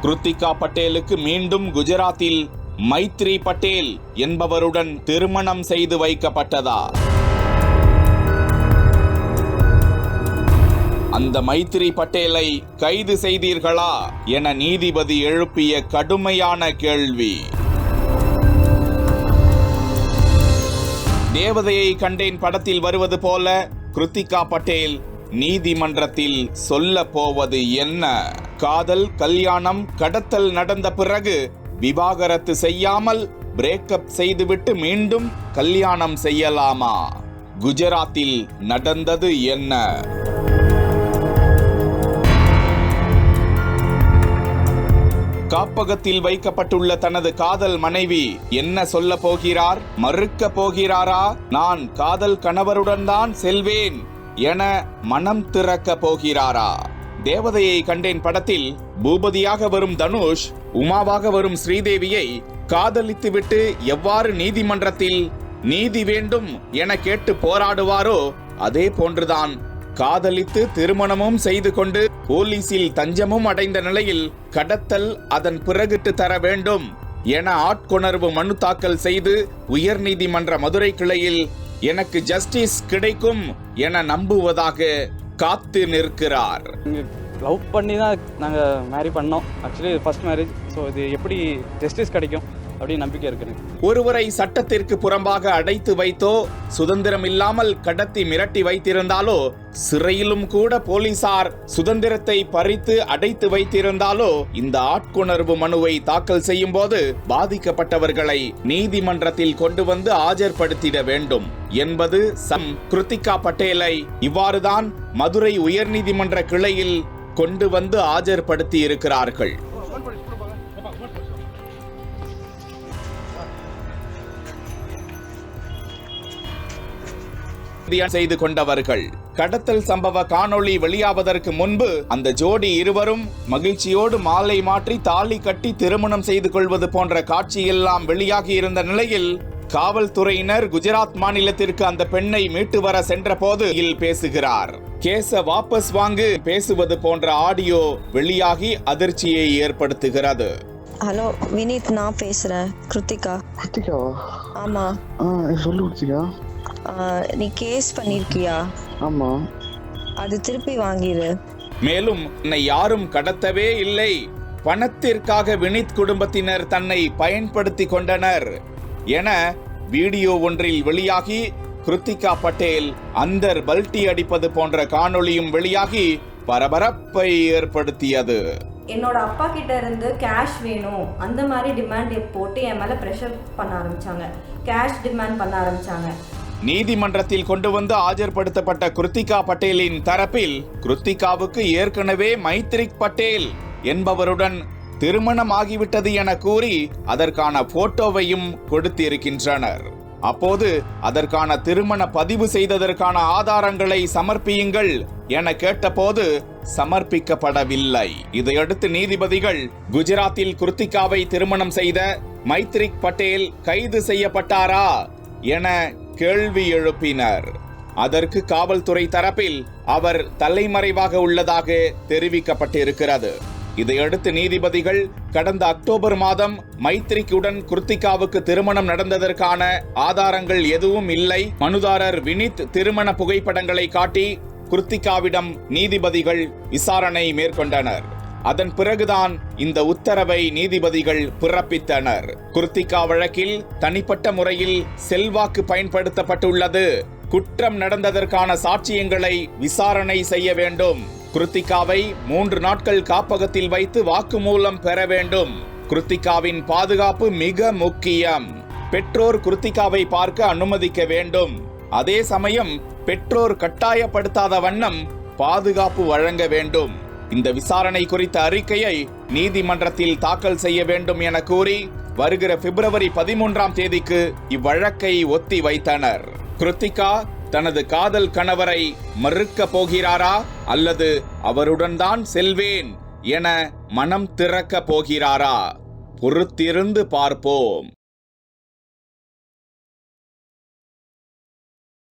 கிருத்திகா பட்டேலுக்கு மீண்டும் குஜராத்தில் மைத்ரி பட்டேல் என்பவருடன் திருமணம் செய்து வைக்கப்பட்டதா? அந்த மைத்ரி பட்டேலை கைது செய்தீர்களா என நீதிபதி எழுப்பிய கடுமையான கேள்வி. தேவதையை கண்டேன் படத்தில் வருவது போல கிருத்திகா பட்டேல் நீதிமன்றத்தில் சொல்ல போவது என்ன? காதல், கல்யாணம், கடத்தல் நடந்த பிறகு விவாகரத்து செய்யாமல் பிரேக்கப் செய்துவிட்டு மீண்டும் கல்யாணம் செய்யலாமா? குஜராத்தில் நடந்தது என்ன? காப்பகத்தில் வைக்கப்பட்டுள்ள தனது காதல் மனைவி என்ன சொல்ல போகிறார்? மறுக்க போகிறாரா? நான் காதல் கணவருடன் தான் செல்வேன் என மனம் திறக்க போகிறாரா? தேவதையை கண்டேன் படத்தில் பூபதியாக வரும் தனுஷ் உமாவாக வரும் ஸ்ரீதேவியை காதலித்துவிட்டு எவ்வாறு நீதிமன்றத்தில் நீதி வேண்டும் என கேட்டு போராடுவாரோ அதே போன்றுதான் காதலித்து திருமணமும் செய்து கொண்டு போலீசில் தஞ்சமும் அடைந்த நிலையில் கடத்தல், அதன் பிறகிட்டு தர வேண்டும் என ஆட்கொணர்வு மனு தாக்கல் செய்து உயர்நீதிமன்ற மதுரை கிளையில் எனக்கு ஜஸ்டிஸ் கிடைக்கும் என நம்புவதாக காத்து நிற்கிறார். லவ் பண்ணி தான் நாங்கள் மேரி பண்ணோம். Actually first marriage. ஸோ இது எப்படி ஜஸ்டிஸ் கிடைக்கும் அப்படின்னு நம்பிக்கை இருக்கு. ஒருவரை சட்டத்திற்கு புறம்பாக அடைத்து வைத்தோ சுதந்திரம் இல்லாமல் கடத்தி மிரட்டி வைத்திருந்தாலோ, சிறையிலும் கூட போலீசார் சுதந்திரத்தை பறித்து அடைத்து வைத்திருந்தாலோ இந்த ஆட்கொணர்வு மனுவை தாக்கல் செய்யும் போது பாதிக்கப்பட்டவர்களை நீதிமன்றத்தில் கொண்டு வந்து ஆஜர்படுத்திட வேண்டும் என்பது கிருத்திகா பட்டேலை இவ்வாறுதான் மதுரை உயர்நீதிமன்ற கிளையில் கொண்டு வந்து ஆஜர்படுத்தி இருக்கிறார்கள். செய்து கொண்டவர்கள் கடத்தல் சம்பவ காணொளி வெளியாவதற்கு முன்பு அந்த ஜோடி இருவரும் மகிழ்ச்சியோடு மாலை மாற்றி தாலி கட்டி திருமணம் செய்து கொள்வது போன்ற காட்சியெல்லாம் வெளியாகி இருந்த நிலையில் காவல்துறையினர் குஜராத் மாநிலத்திற்கு அந்த பெண்ணை மீட்டு வர சென்ற போது பேசுகிறார், கேஸ வாபஸ் வாங்கு பேசுவது போன்ற ஆடியோ வெளியாகி அதிர்ச்சியை ஏற்படுத்துகிறது. ஹலோ வினீத், நான் பேசுறேன். கிருத்திகா. ஆமா. சொல்லு கிருத்திகா. நீ கேஸ் பண்ணிருக்கியா? ஆமா. அது திருப்பி வாங்கிரு. மேலும் என்னை யாரும் கடத்தவே இல்லை, பணத்திற்காக வினித் குடும்பத்தினர் தன்னை பயன்படுத்தி கொண்டனர் என வீடியோ ஒன்றில் வெளியாகி கிருத்திகா பட்டேல் அந்தர் பல்டி அடிப்பது போன்ற காணொளியும் வெளியாகி பரபரப்பை ஏற்படுத்தியது. என்னோட அப்பா கிட்ட இருந்து கேஷ் வேணும் அந்த மாதிரி டிமாண்ட் போட்டு என் மேல பிரஷர் பண்ண ஆரம்பிச்சாங்க. கேஷ் டிமாண்ட் பண்ண ஆரம்பிச்சாங்க. நீதிமன்றத்தில் கொண்டு வந்து ஆஜர்படுத்தப்பட்ட கிருத்திகா பட்டேலின் தரப்பில் கிருத்திகாவுக்கு ஏற்கனவே மைத்ரி பட்டேல் என்பவருடன் திருமணம் ஆகிவிட்டது என கூறி அதற்கான போட்டோவையும் கொடுத்திருக்கின்றனர். அப்போது அதற்கான திருமண பதிவு செய்ததற்கான ஆதாரங்களை சமர்ப்பியுங்கள் என கேட்டபோது சமர்ப்பிக்கப்படவில்லை. இதையடுத்து நீதிபதிகள் குஜராத்தில் கிருத்திகாவை திருமணம் செய்த மைத்ரி பட்டேல் கைது செய்யப்பட்டாரா என கேள்வி எழுப்பினர். அதற்கு காவல்துறை தரப்பில் அவர் தலைமறைவாக உள்ளதாக தெரிவிக்கப்பட்டிருக்கிறது. இதையடுத்து நீதிபதிகள் கடந்த அக்டோபர் மாதம் மைத்ரிக்குடன் கிருத்திகாவுக்கு திருமணம் நடந்ததற்கான ஆதாரங்கள் எதுவும் இல்லை, மனுதாரர் வினித் திருமண புகைப்படங்களை காட்டி கிருத்திகாவிடம் நீதிபதிகள் விசாரணை மேற்கொண்டனர். அதன் பிறகுதான் இந்த உத்தரவை நீதிபதிகள் பிறப்பித்தனர். கிருத்திகா வழக்கில் தனிப்பட்ட முறையில் செல்வாக்கு பயன்படுத்தப்பட்டுள்ளது, குற்றம் நடந்ததற்கான சாட்சியங்களை விசாரணை செய்ய வேண்டும், கிருத்திகாவை 3 நாட்கள் காப்பகத்தில் வைத்து வாக்குமூலம் பெற வேண்டும், கிருத்திகாவின் பாதுகாப்பு மிக முக்கியம், பெற்றோர் கிருத்திகாவை பார்க்க அனுமதிக்க வேண்டும், அதே சமயம் பெற்றோர் கட்டாயப்படுத்தாத வண்ணம் பாதுகாப்பு வழங்க வேண்டும், இந்த விசாரணை குறித்த அறிக்கையை நீதிமன்றத்தில் தாக்கல் செய்ய வேண்டும் என கூறி வருகிற பிப்ரவரி 13ஆம் தேதிக்கு இவ்வழக்கை ஒத்தி வைத்தனர். கிருத்திகா தனது காதல் கணவரை மறுக்க போகிறாரா அல்லது அவருடன் தான் செல்வேன் என மனம் திறக்க போகிறாரா? பொறுத்திருந்து பார்ப்போம்.